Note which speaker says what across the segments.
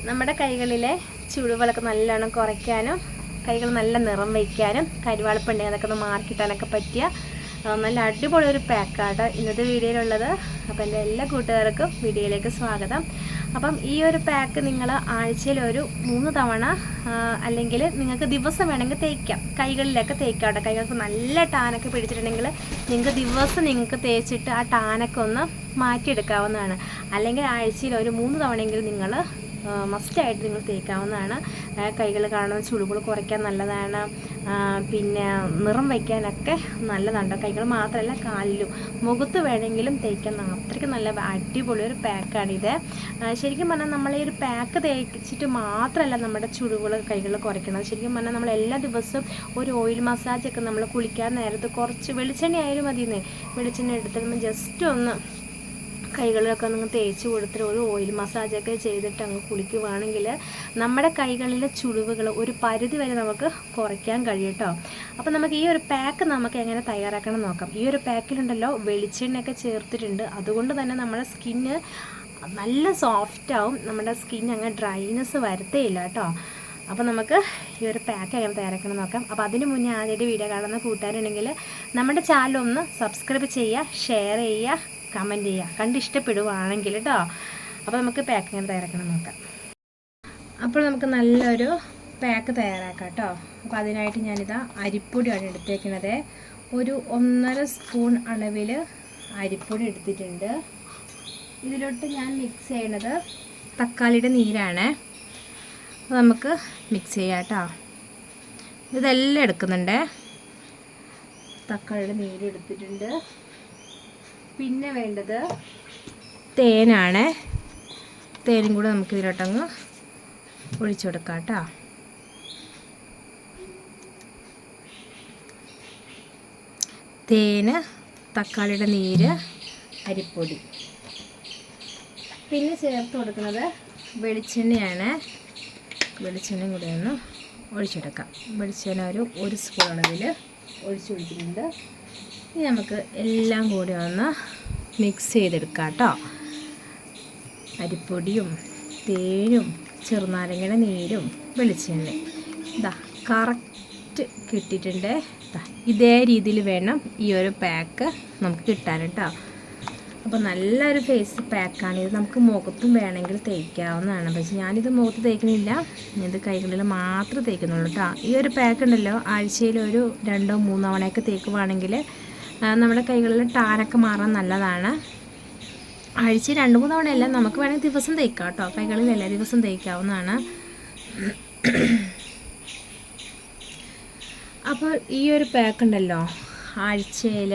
Speaker 1: നമ്മുടെ കൈകളിലെ ചുളിവുകളൊക്കെ നല്ലോണം കുറയ്ക്കാനും കൈകൾ നല്ല നിറം വയ്ക്കാനും കരിവാളിപ്പുണ്ടെങ്കിൽ അതൊക്കെ ഒന്ന് മാർക്കിട്ടാനൊക്കെ പറ്റിയ നല്ല അടിപൊളി ഒരു പാക്കാണ് ഇന്നത്തെ വീഡിയോയിലുള്ളത്. അപ്പോൾ എൻ്റെ എല്ലാ കൂട്ടുകാർക്കും വീഡിയോയിലേക്ക് സ്വാഗതം. അപ്പം ഈ ഒരു പാക്ക് നിങ്ങൾ ആഴ്ചയിൽ ഒരു 3 തവണ അല്ലെങ്കിൽ നിങ്ങൾക്ക് ദിവസം വേണമെങ്കിൽ തേക്കാം, കൈകളിലൊക്കെ തേക്കാം. കൈകൾക്ക് നല്ല ടാനൊക്കെ പിടിച്ചിട്ടുണ്ടെങ്കിൽ നിങ്ങൾക്ക് ദിവസം നിങ്ങൾക്ക് തേച്ചിട്ട് ആ ടാനൊക്കെ ഒന്ന് മാറ്റിയെടുക്കാവുന്നതാണ്. അല്ലെങ്കിൽ ആഴ്ചയിൽ ഒരു 3 തവണയെങ്കിലും നിങ്ങൾ മസ്റ്റായിട്ട് നിങ്ങൾ തേക്കാവുന്നതാണ്. കൈകൾ കാണുന്ന ചുളിവുകൾ കുറയ്ക്കാൻ നല്ലതാണ്, പിന്നെ നിറം വയ്ക്കാനൊക്കെ നല്ലതാണ്. കൈകൾ മാത്രമല്ല കാലിലും മുഖത്ത് വേണമെങ്കിലും തേക്കാൻ അത്രയ്ക്ക് നല്ല അടിപൊളി ഒരു പാക്കാണിത്. ശരിക്കും പറഞ്ഞാൽ നമ്മൾ ഈ ഒരു പാക്ക് തേച്ചിട്ട് മാത്രമല്ല നമ്മുടെ ചുളിവുകൾ കൈകൾ കുറയ്ക്കണം. ശരിക്കും പറഞ്ഞാൽ നമ്മൾ എല്ലാ ദിവസവും ഒരു ഓയിൽ മസാജൊക്കെ നമ്മൾ കുളിക്കാൻ നേരത്ത് കുറച്ച് വെളിച്ചെണ്ണ ആയാലും മതിയെന്നേ, വെളിച്ചെണ്ണ എടുത്തിട്ട് ജസ്റ്റ് ഒന്ന് കൈകളിലൊക്കെ നിങ്ങൾ തേച്ച് കൊടുത്തിട്ട് ഒരു ഓയിൽ മസാജൊക്കെ ചെയ്തിട്ട് അങ്ങ് കുളിക്കുവാണെങ്കിൽ നമ്മുടെ കൈകളിലെ ചുളിവുകൾ ഒരു പരിധി വരെ നമുക്ക് കുറയ്ക്കാൻ കഴിയും കേട്ടോ. അപ്പോൾ നമുക്ക് ഈ ഒരു പാക്ക് നമുക്ക് എങ്ങനെ തയ്യാറാക്കണം നോക്കാം. ഈ ഒരു പാക്കിലുണ്ടല്ലോ വെളിച്ചെണ്ണയൊക്കെ ചേർത്തിട്ടുണ്ട്, അതുകൊണ്ട് തന്നെ നമ്മുടെ സ്കിന്ന് നല്ല സോഫ്റ്റ് ആവും, നമ്മുടെ സ്കിൻ അങ്ങനെ ഡ്രൈനെസ് വരത്തേയില്ല കേട്ടോ. അപ്പോൾ നമുക്ക് ഈ ഒരു പാക്ക് എങ്ങനെ തയ്യാറാക്കണം നോക്കാം. അപ്പോൾ അതിന് മുന്നേ ആദ്യമായിട്ട് വീഡിയോ കാണുന്ന കൂട്ടുകാരുണ്ടെങ്കിൽ നമ്മുടെ ചാനൽ ഒന്ന് സബ്സ്ക്രൈബ് ചെയ്യുക, ഷെയർ ചെയ്യുക, കമൻറ്റ് ചെയ്യുക, കണ്ടിഷ്ടപ്പെടുവാണെങ്കിൽ കേട്ടോ. അപ്പോൾ നമുക്ക് പാക്ക് എങ്ങനെ തയ്യാറാക്കണം നോക്കാം. അപ്പോൾ നമുക്ക് നല്ലൊരു പാക്ക് തയ്യാറാക്കാം കേട്ടോ. അപ്പോൾ അതിനായിട്ട് ഞാനിതാ അരിപ്പൊടിയാണ് എടുത്തേക്കുന്നത്. ഒരു 1.5 സ്പൂൺ അളവിൽ അരിപ്പൊടി എടുത്തിട്ടുണ്ട്. ഇതിലോട്ട് ഞാൻ മിക്സ് ചെയ്യണത് തക്കാളിയുടെ നീരാണ്. അപ്പോൾ നമുക്ക് മിക്സ് ചെയ്യാം കേട്ടോ. ഇതെല്ലാം എടുക്കുന്നുണ്ട്. തക്കാളിയുടെ നീര് എടുത്തിട്ടുണ്ട്. പിന്നെ വേണ്ടത് തേനാണ്. തേനും കൂടെ നമുക്ക് ഇതിലോട്ടങ്ങ് ഒഴിച്ചു കൊടുക്കാം കേട്ടോ. തേന്, തക്കാളിയുടെ നീര്, അരിപ്പൊടി. പിന്നെ ചേർത്ത് കൊടുക്കുന്നത് വെളിച്ചെണ്ണയാണ്. വെളിച്ചെണ്ണയും കൂടെ ഒന്ന് ഒഴിച്ചെടുക്കാം. വെളിച്ചെണ്ണ ഒരു 1 സ്പൂൺ അളവിൽ ഒഴിച്ചു കൊടുത്തിട്ടുണ്ട്. ഇനി നമുക്ക് എല്ലാം കൂടി ഒന്ന് മിക്സ് ചെയ്തെടുക്കാം കേട്ടോ. അരിപ്പൊടിയും തേനും ചെറുനാരങ്ങയുടെ നീരും വെളിച്ചെണ്ണയും ഇതാ കറക്റ്റ് കിട്ടിയിട്ടുണ്ട്. ഇതേ രീതിയിൽ വേണം ഈ ഒരു പാക്ക് നമുക്ക് കിട്ടാൻ കേട്ടോ. അപ്പോൾ നല്ലൊരു ഫേസ് പാക്കാണ് ഇത്. നമുക്ക് മുഖത്തും വേണമെങ്കിൽ തേക്കാവുന്നതാണ്. പക്ഷേ ഞാനിത് മുഖത്ത് തേക്കണില്ല, ഇത് കൈകളിൽ മാത്രമേ തേക്കുന്നുള്ളൂ കേട്ടോ. ഈ ഒരു പാക്ക് ഉണ്ടല്ലോ ആഴ്ചയിൽ ഒരു 2-3 തവണയൊക്കെ തേക്കുവാണെങ്കിൽ നമ്മുടെ കൈകളിൽ ടാനൊക്കെ മാറാൻ നല്ലതാണ്. ആഴ്ചയിൽ 2-3 തവണയല്ല, നമുക്ക് വേണമെങ്കിൽ ദിവസം തേക്കാം കേട്ടോ. കൈകളിൽ എല്ലാ ദിവസം തേക്കാവുന്നതാണ്. അപ്പോൾ ഈ ഒരു പാക്ക് ഉണ്ടല്ലോ ആഴ്ചയിൽ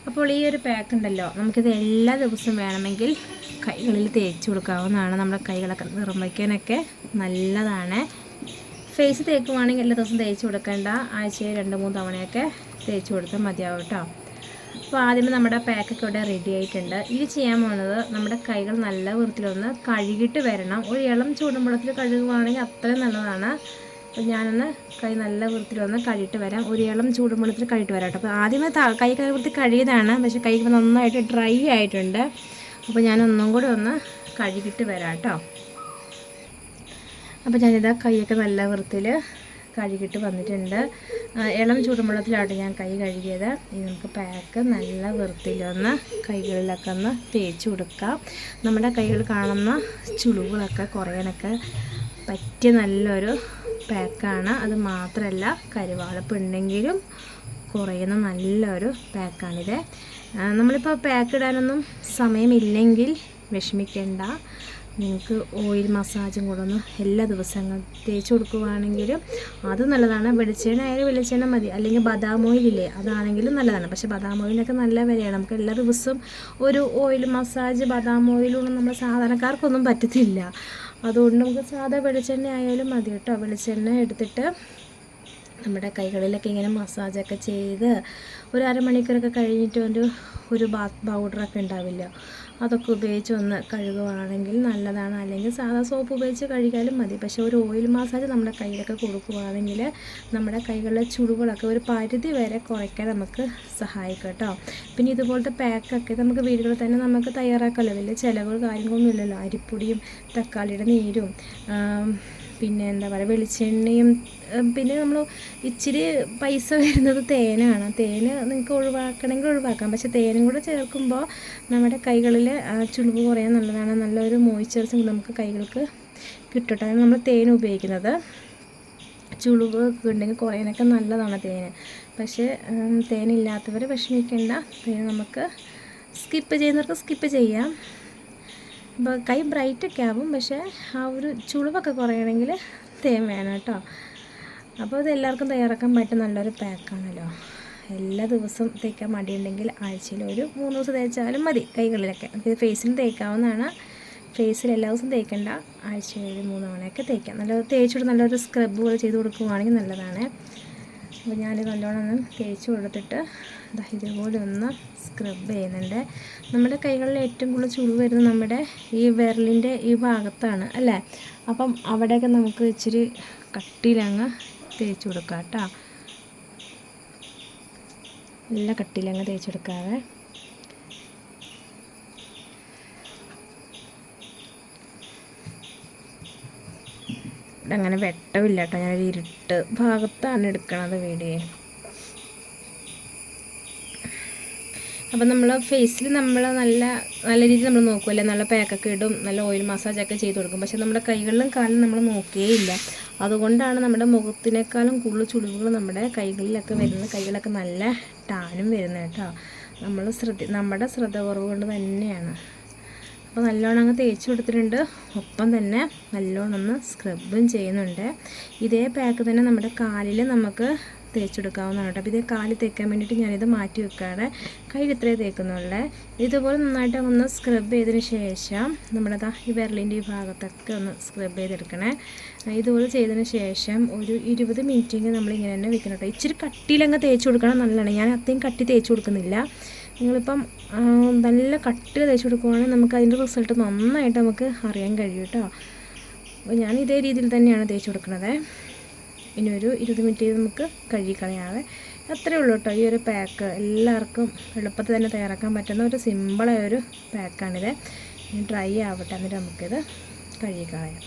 Speaker 1: അപ്പോൾ ഈ ഒരു പാക്ക് ഉണ്ടല്ലോ നമുക്കിത് എല്ലാ ദിവസവും വേണമെങ്കിൽ കൈകളിൽ തേച്ച് കൊടുക്കാവുന്നതാണ്. നമ്മുടെ കൈകളൊക്കെ നിറം വയ്ക്കാനൊക്കെ നല്ലതാണ്. ഫേസ് തേക്കുവാണെങ്കിൽ എല്ലാ ദിവസവും തേച്ച് കൊടുക്കേണ്ട, ആഴ്ചയിൽ 2-3 തവണയൊക്കെ തേച്ച് കൊടുത്താൽ മതിയാവും കേട്ടോ. അപ്പോൾ ആദ്യമേ നമ്മുടെ പാക്കൊക്കെ ഇവിടെ റെഡി ആയിട്ടുണ്ട്. ഇത് ചെയ്യാൻ പോകുന്നത് നമ്മുടെ കൈകൾ നല്ല വൃത്തിയിലൊന്ന് കഴുകിയിട്ട് വരണം. ഒരു ഇളം ചൂടുവെള്ളത്തിൽ കഴുകുവാണെങ്കിൽ അത്രയും നല്ലതാണ്. അപ്പോൾ ഞാനൊന്ന് കൈ നല്ല വൃത്തിയിലൊന്ന് കഴുകിയിട്ട് വരാം. ഒരു ഇളം ചൂടുവെള്ളത്തിൽ കഴുകിയിട്ട് വരാം കേട്ടോ. അപ്പോൾ ആദ്യമേ കൈ വൃത്തി കഴുകിയതാണ്, പക്ഷേ കൈ നന്നായിട്ട് ഡ്രൈ ആയിട്ടുണ്ട്. അപ്പോൾ ഞാനൊന്നും കൂടി ഒന്ന് കഴുകിയിട്ട് വരാം കേട്ടോ. അപ്പോൾ ഞാനിതാ കൈയൊക്കെ നല്ല വൃത്തിയിൽ കഴുകിയിട്ട് വന്നിട്ടുണ്ട്. ഇളം ചൂടുവെള്ളത്തിലാണ് ഞാൻ കൈ കഴുകിയത്. ഇത് നമുക്ക് പാക്ക് നല്ല വൃത്തിയിലൊന്ന് കൈകളിലൊക്കെ ഒന്ന് തേച്ച് കൊടുക്കാം. നമ്മുടെ കൈകൾ കാണുന്ന ചുളിവുകളൊക്കെ കുറയാനൊക്കെ പറ്റിയ നല്ലൊരു പാക്കാണ്. അത് മാത്രമല്ല കരിവാളിപ്പുണ്ടെങ്കിലും കുറയുന്ന നല്ലൊരു പാക്കാണിത്. നമ്മളിപ്പോൾ പാക്ക് ഇടാനൊന്നും സമയമില്ലെങ്കിൽ വിഷമിക്കേണ്ട. നിങ്ങൾക്ക് ഓയിൽ മസാജും കൂടെ ഒന്ന് എല്ലാ ദിവസങ്ങളും തേച്ച് കൊടുക്കുകയാണെങ്കിലും അത് നല്ലതാണ്. വെളിച്ചെണ്ണ ആയാലും വെളിച്ചെണ്ണ മതി, അല്ലെങ്കിൽ ബദാം ഓയിലില്ലേ അതാണെങ്കിലും നല്ലതാണ്. പക്ഷേ ബദാം ഓയിലൊക്കെ നല്ല വിലയാണ്. നമുക്ക് എല്ലാ ദിവസവും ഒരു ഓയിൽ മസാജ് ബദാം ഓയിലൊന്നും നമ്മൾ സാധാരണക്കാർക്കൊന്നും പറ്റത്തില്ല. അതുകൊണ്ട് നമുക്ക് സാധാ വെളിച്ചെണ്ണ ആയാലും മതി കേട്ടോ. വെളിച്ചെണ്ണ എടുത്തിട്ട് നമ്മുടെ കൈകളിലൊക്കെ ഇങ്ങനെ മസാജൊക്കെ ചെയ്ത് ഒരു അരമണിക്കൂറൊക്കെ കഴിഞ്ഞിട്ട് ഒരു ബാത്ത് പൗഡറൊക്കെ ഉണ്ടാവില്ല, അതൊക്കെ ഉപയോഗിച്ച് ഒന്ന് കഴുകുവാണെങ്കിൽ നല്ലതാണ്. അല്ലെങ്കിൽ സാധാ സോപ്പ് ഉപയോഗിച്ച് കഴുകിയാലും മതി. പക്ഷേ ഒരു ഓയിൽ മസാജ് നമ്മുടെ കയ്യിലൊക്കെ കൊടുക്കുകയാണെങ്കിൽ നമ്മുടെ കൈകളിലെ ചുളിവുകളൊക്കെ ഒരു പരിധി വരെ കുറയ്ക്കാൻ നമുക്ക് സഹായിക്കും കേട്ടോ. പിന്നെ ഇതുപോലത്തെ പാക്കൊക്കെ നമുക്ക് വീടുകളിൽ തന്നെ നമുക്ക് തയ്യാറാക്കാമല്ലോ. വലിയ ചിലവ് കാര്യങ്ങളൊന്നും ഇല്ലല്ലോ. അരിപ്പൊടിയും തക്കാളിയുടെ നീരും പിന്നെ എന്താ പറയുക വെളിച്ചെണ്ണയും പിന്നെ നമ്മൾ ഇച്ചിരി പൈസ വരുന്നത് തേനാണ്. തേന് നിങ്ങൾക്ക് ഒഴിവാക്കണമെങ്കിൽ ഒഴിവാക്കാം. പക്ഷേ തേനും കൂടെ ചേർക്കുമ്പോൾ നമ്മുടെ കൈകളിൽ ചുളിവ് കുറയാൻ നല്ലതാണ്. നല്ലൊരു മോയ്സ്ചറൈസിങ് നമുക്ക് കൈകൾക്ക് കിട്ടും. നമ്മൾ തേൻ ഉപയോഗിക്കുന്നത് ചുളിവ് ഉണ്ടെങ്കിൽ കുറയാനൊക്കെ നല്ലതാണ് തേന്. പക്ഷേ തേനില്ലാത്തവർ വിഷമിക്കേണ്ട. തേൻ നമുക്ക് സ്കിപ്പ് ചെയ്യുന്നവർക്ക് സ്കിപ്പ് ചെയ്യാം. അപ്പോൾ കൈ ബ്രൈറ്റൊക്കെ ആവും. പക്ഷേ ആ ഒരു ചുളിവൊക്കെ കുറയണമെങ്കിൽ തേൻ വേണം കേട്ടോ. അപ്പോൾ ഇത് എല്ലാവർക്കും തയ്യാറാക്കാൻ പറ്റും നല്ലൊരു പാക്കാണല്ലോ. എല്ലാ ദിവസവും തേക്കാൻ മടിയുണ്ടെങ്കിൽ ആഴ്ചയിൽ ഒരു 3 ദിവസം തേച്ചാലും മതി കൈകളിലൊക്കെ. ഇത് ഫേസിലും തേക്കാവുന്നതാണ്. ഫേസിൽ എല്ലാ ദിവസവും തേക്കേണ്ട, ആഴ്ചയിൽ 3 തവണയൊക്കെ തേക്കാം. നല്ല തേച്ചിട്ട് നല്ലൊരു സ്ക്രബ് പോലെ ചെയ്ത് കൊടുക്കുകയാണെങ്കിൽ നല്ലതാണ്. അപ്പോൾ ഞാനിത് നല്ലോണം ഒന്ന് തേച്ച് കൊടുത്തിട്ട് ഇതുപോലെ ഒന്ന് സ്ക്രബ് ചെയ്യുന്നുണ്ട്. നമ്മുടെ കൈകളിൽ ഏറ്റവും കൂടുതൽ ചുളിവ് വരുന്നത് നമ്മുടെ ഈ വിരലിൻ്റെ ഈ ഭാഗത്താണ് അല്ലേ. അപ്പം അവിടെയൊക്കെ നമുക്ക് ഇച്ചിരി കട്ടിയിലങ്ങ് തേച്ച് കൊടുക്കാം കേട്ടോ. നല്ല കട്ടിയിലങ്ങ് തേച്ചെടുക്കാവേ. അങ്ങനെ വെട്ടമില്ല കേട്ടോ. ഞാനൊരു ഇരുട്ട് ഭാഗത്താണ് എടുക്കണത് വീഡിയോ. അപ്പം നമ്മൾ ഫേസിൽ നമ്മൾ നല്ല രീതിയിൽ നമ്മൾ നോക്കുമല്ലേ. നല്ല പാക്കൊക്കെ ഇടും, നല്ല ഓയിൽ മസാജൊക്കെ ചെയ്ത് കൊടുക്കും. പക്ഷേ നമ്മുടെ കൈകളിലും കാലിലും നമ്മൾ നോക്കുകയില്ല. അതുകൊണ്ടാണ് നമ്മുടെ മുഖത്തിനേക്കാളും കൂടുതൽ ചുളിവുകൾ നമ്മുടെ കൈകളിലൊക്കെ വരുന്നത്. കൈകളൊക്കെ നല്ല ടാനും വരുന്നത് കേട്ടോ. നമ്മുടെ ശ്രദ്ധ കുറവ് കൊണ്ട് തന്നെയാണ്. അപ്പോൾ നല്ലോണം അങ്ങ് തേച്ച് കൊടുത്തിട്ടുണ്ട്. ഒപ്പം തന്നെ നല്ലോണം ഒന്ന് സ്ക്രബും ചെയ്യുന്നുണ്ട്. ഇതേ പാക്ക് തന്നെ നമ്മുടെ കാലിൽ നമുക്ക് തേച്ചെടുക്കാവുന്നതാണ് കേട്ടോ. അപ്പോൾ ഇതേ കാലിൽ തേക്കാൻ വേണ്ടിയിട്ട് ഞാനിത് മാറ്റി വെക്കാതെ കയ്യിൽ ഇത്രയും തേക്കുന്നുള്ളേ. ഇതുപോലെ നന്നായിട്ട് ഒന്ന് സ്ക്രബ് ചെയ്തതിന് ശേഷം നമ്മുടെ ഈ വിരലിൻ്റെ ഈ ഭാഗത്തൊക്കെ ഒന്ന് സ്ക്രബ് ചെയ്തെടുക്കണേ. ഇതുപോലെ ചെയ്തതിന് ശേഷം ഒരു 20 മിനിറ്റെങ്കിൽ നമ്മളിങ്ങനെ തന്നെ വെക്കണം കേട്ടോ. ഇച്ചിരി കട്ടിയിലങ്ങ് തേച്ച് കൊടുക്കണം നല്ലതാണ്. ഞാൻ അത്രയും കട്ടി തേച്ച് കൊടുക്കുന്നില്ല. നിങ്ങളിപ്പം നല്ല കട്ടിൽ തേച്ച് കൊടുക്കുവാണെങ്കിൽ നമുക്ക് അതിൻ്റെ റിസൾട്ട് നന്നായിട്ട് നമുക്ക് അറിയാൻ കഴിയും കേട്ടോ. അപ്പോൾ ഞാൻ ഇതേ രീതിയിൽ തന്നെയാണ് തേച്ച് കൊടുക്കുന്നത്. ഇനി ഒരു 20 മിനിറ്റ് നമുക്ക് കഴുകിക്കളയാതെ. അത്രയേ ഉള്ളൂ കേട്ടോ. ഈ ഒരു പാക്ക് എല്ലാവർക്കും എളുപ്പത്തിൽ തന്നെ തയ്യാറാക്കാൻ പറ്റുന്ന ഒരു സിമ്പിളായ ഒരു പാക്കാണിത്. ഡ്രൈ ആവട്ടെ, എന്നിട്ട് നമുക്കിത് കഴുകിക്കളയാം.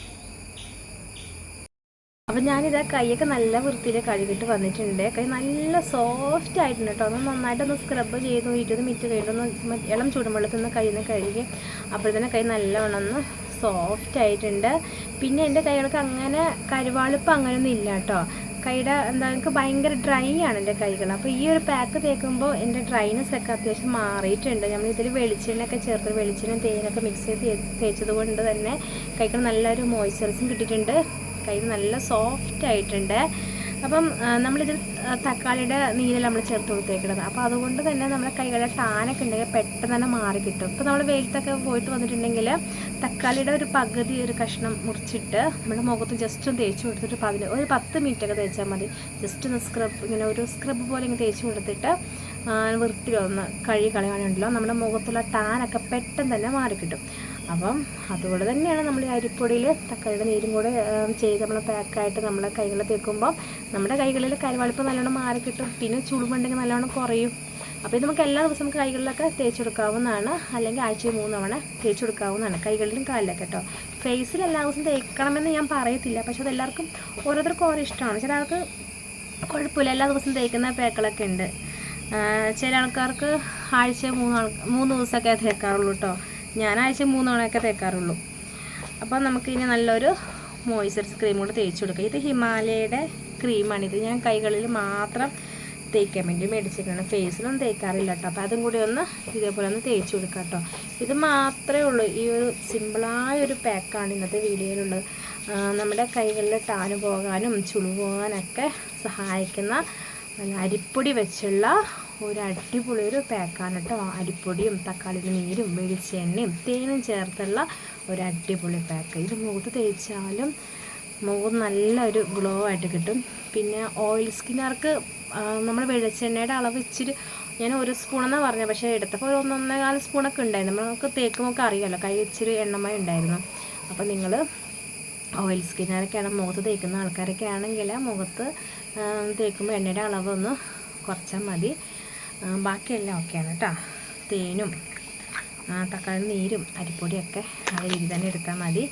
Speaker 1: അപ്പം ഞാനിത് കൈയൊക്കെ നല്ല വൃത്തിയിൽ കഴുകിയിട്ട് വന്നിട്ടുണ്ട്. കൈ നല്ല സോഫ്റ്റ് ആയിട്ടുണ്ട് കേട്ടോ. ഒന്ന് നന്നായിട്ടൊന്ന് സ്ക്രബ് ചെയ്തു 20 മിനിറ്റ് കഴിഞ്ഞൊന്ന് ഇളം ചൂടുവെള്ളത്തിൽ നിന്ന് കയ്യിൽ നിന്ന് കഴുകി. അപ്പോഴത്തേനും കൈ നല്ലവണ്ണം ഒന്ന് സോഫ്റ്റ് ആയിട്ടുണ്ട്. പിന്നെ എൻ്റെ കൈകൾക്ക് അങ്ങനെ കരുവാളിപ്പ് അങ്ങനെയൊന്നും ഇല്ല കേട്ടോ. കൈയുടെ എനിക്ക് ഭയങ്കര ഡ്രൈ ആണ് എൻ്റെ കൈകൾ. അപ്പോൾ ഈ ഒരു പാക്ക് തേക്കുമ്പോൾ എൻ്റെ ഡ്രൈനെസ് ഒക്കെ അത്യാവശ്യം മാറിയിട്ടുണ്ട്. നമ്മൾ ഇതിൽ വെളിച്ചെണ്ണയൊക്കെ ചേർത്ത് വെളിച്ചെണ്ണ തേനൊക്കെ മിക്സ് ചെയ്ത് തേച്ചത് കൊണ്ട് തന്നെ കൈകൾ നല്ലൊരു മോയ്സ്ചറൈസിങ് കിട്ടിയിട്ടുണ്ട്. കൈ നല്ല സോഫ്റ്റ് ആയിട്ടുണ്ട്. അപ്പം നമ്മളിത് തക്കാളിയുടെ നീരല്ല നമ്മൾ ചേർത്ത് കൊടുത്തേക്കുന്നത്. അപ്പോൾ അതുകൊണ്ട് തന്നെ നമ്മുടെ കൈകളുടെ ടാനൊക്കെ ഉണ്ടെങ്കിൽ പെട്ടെന്ന് തന്നെ മാറി കിട്ടും. ഇപ്പോൾ നമ്മൾ വെയിലത്തൊക്കെ പോയിട്ട് വന്നിട്ടുണ്ടെങ്കിൽ തക്കാളിയുടെ ഒരു പകുതി ഒരു കഷ്ണം മുറിച്ചിട്ട് നമ്മുടെ മുഖത്ത് ജസ്റ്റ് ഒന്ന് തേച്ച് കൊടുത്തിട്ട് ഒരു 10 മിനിറ്റൊക്കെ തേച്ചാൽ മതി. ജസ്റ്റ് ഒന്ന് ഇങ്ങനെ ഒരു സ്ക്രബ് പോലെ ഇങ്ങനെ തേച്ച് കൊടുത്തിട്ട് വൃത്തിയിലൊന്ന് കഴുകി കളയാനുണ്ടല്ലോ നമ്മുടെ മുഖത്തുള്ള ടാനൊക്കെ പെട്ടെന്ന് തന്നെ മാറിക്കിട്ടും. അപ്പം അതുകൊണ്ട് തന്നെയാണ് നമ്മൾ ഈ അരിപ്പൊടിയിൽ തക്കാളിയുടെ നീരും കൂടെ ചെയ്ത് നമ്മൾ പാക്കായിട്ട് നമ്മളെ കൈകളിൽ തേക്കുമ്പോൾ നമ്മുടെ കൈകളിൽ കരുവാളിപ്പ് നല്ലോണം മാറിക്കിട്ടും. പിന്നെ ചുളിവുണ്ടെങ്കിൽ നല്ലോണം കുറയും. അപ്പോൾ ഇത് നമുക്ക് എല്ലാ ദിവസവും കൈകളിലൊക്കെ തേച്ചെടുക്കാവുന്നതാണ്. അല്ലെങ്കിൽ ആഴ്ചയിൽ 3 തവണ തേച്ചെടുക്കാവുന്നതാണ് കൈകളിലും കാലിലൊക്കെ കേട്ടോ. ഫേസിൽ എല്ലാ ദിവസവും തേക്കണമെന്ന് ഞാൻ പറയത്തില്ല. പക്ഷെ അതെല്ലാവർക്കും ഓരോരുത്തർക്കും ഓരോ ഇഷ്ടമാണ്. ചില ആൾക്ക് കുഴപ്പമില്ല, എല്ലാ ദിവസവും തേക്കുന്ന പാക്കുകളൊക്കെ ഉണ്ട്. ചില ആൾക്കാർക്ക് ആഴ്ച 3 ദിവസമൊക്കെ തേക്കാറുള്ളൂ കേട്ടോ. ഞാൻ ആഴ്ച 3 തവണയൊക്കെ തേക്കാറുള്ളൂ. അപ്പോൾ നമുക്കിനി നല്ലൊരു മോയ്സ്ചറൈസർ ക്രീം കൂടെ തേച്ച് കൊടുക്കുക. ഇത് ഹിമാലയയുടെ ക്രീമാണിത്. ഞാൻ കൈകളിൽ മാത്രം തേക്കാൻ വേണ്ടി മേടിച്ചിട്ടാണ്. ഫേസിലൊന്നും തേക്കാറില്ല കേട്ടോ. അപ്പോൾ അതും കൂടി ഒന്ന് ഇതേപോലെ ഒന്ന് തേച്ച് കൊടുക്കുക കേട്ടോ. ഇത് മാത്രമേ ഉള്ളൂ. ഈ ഒരു സിമ്പിളായൊരു പാക്കാണ് ഇന്നത്തെ വീഡിയോയിലുള്ളത്. നമ്മുടെ കൈകളിൽ ടാന് പോകാനും ചുളിവ് പോകാനൊക്കെ സഹായിക്കുന്ന അരിപ്പൊടി വെച്ചുള്ള ഒരു അടിപൊളി ഒരു പാക്കാണ് കേട്ടോ. അരിപ്പൊടിയും തക്കാളിയുടെ നീരും വെളിച്ചെണ്ണയും തേനും ചേർത്തുള്ള ഒരു അടിപൊളി പാക്ക്. ഇത് മുഖത്ത് തേച്ചാലും മുഖം നല്ലൊരു ഗ്ലോ ആയിട്ട് കിട്ടും. പിന്നെ ഓയിൽ സ്കിന്നുകാർക്ക് നമ്മൾ വെളിച്ചെണ്ണയുടെ അളവ് ഇച്ചിരി ഞാൻ 1 സ്പൂണെന്നാണ് പറഞ്ഞത്, പക്ഷേ എടുത്തപ്പോൾ ഒരു 1-1.25 സ്പൂണൊക്കെ ഉണ്ടായിരുന്നു. നമുക്ക് തേക്കുമൊക്കെ അറിയാമല്ലോ, കൈ ഇച്ചിരി എണ്ണമയം ഉണ്ടായിരുന്നു. അപ്പോൾ നിങ്ങൾ ഓയിൽ സ്കിന്നൊക്കെയാണ് മുഖത്ത് തേക്കുന്ന ആൾക്കാരൊക്കെ ആണെങ്കിൽ മുഖത്ത് തേക്കുമ്പോൾ എണ്ണയുടെ അളവൊന്ന് കുറച്ചാൽ മതി. ബാക്കിയെല്ലാം ഓക്കെയാണ് കേട്ടോ. തേനും തക്കാളി നീരും അരിപ്പൊടിയൊക്കെ ആ രീതി തന്നെ എടുത്താൽ മതി.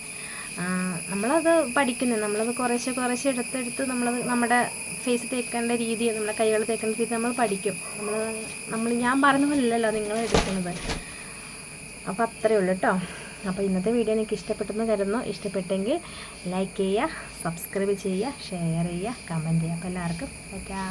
Speaker 1: നമ്മളത് പഠിക്കുന്നത്, നമ്മളത് കുറേശ്ശെ എടുത്തെടുത്ത് നമ്മളത് നമ്മുടെ ഫേസ് തേക്കേണ്ട രീതി, നമ്മുടെ കൈകൾ തേക്കേണ്ട രീതി നമ്മൾ പഠിക്കും. ഞാൻ പറഞ്ഞ പോലെയല്ലല്ലോ നിങ്ങൾ എടുക്കുന്നത്. അപ്പോൾ അത്രയേ ഉള്ളൂ കേട്ടോ. അപ്പോൾ ഇന്നത്തെ വീഡിയോ എനിക്ക് ഇഷ്ടപ്പെട്ടെന്ന് കരുതുന്നു. ഇഷ്ടപ്പെട്ടെങ്കിൽ ലൈക്ക് ചെയ്യുക, സബ്സ്ക്രൈബ് ചെയ്യുക, ഷെയർ ചെയ്യുക, കമൻറ്റ് ചെയ്യുക. അപ്പോൾ എല്ലാവർക്കും ടാറ്റാ.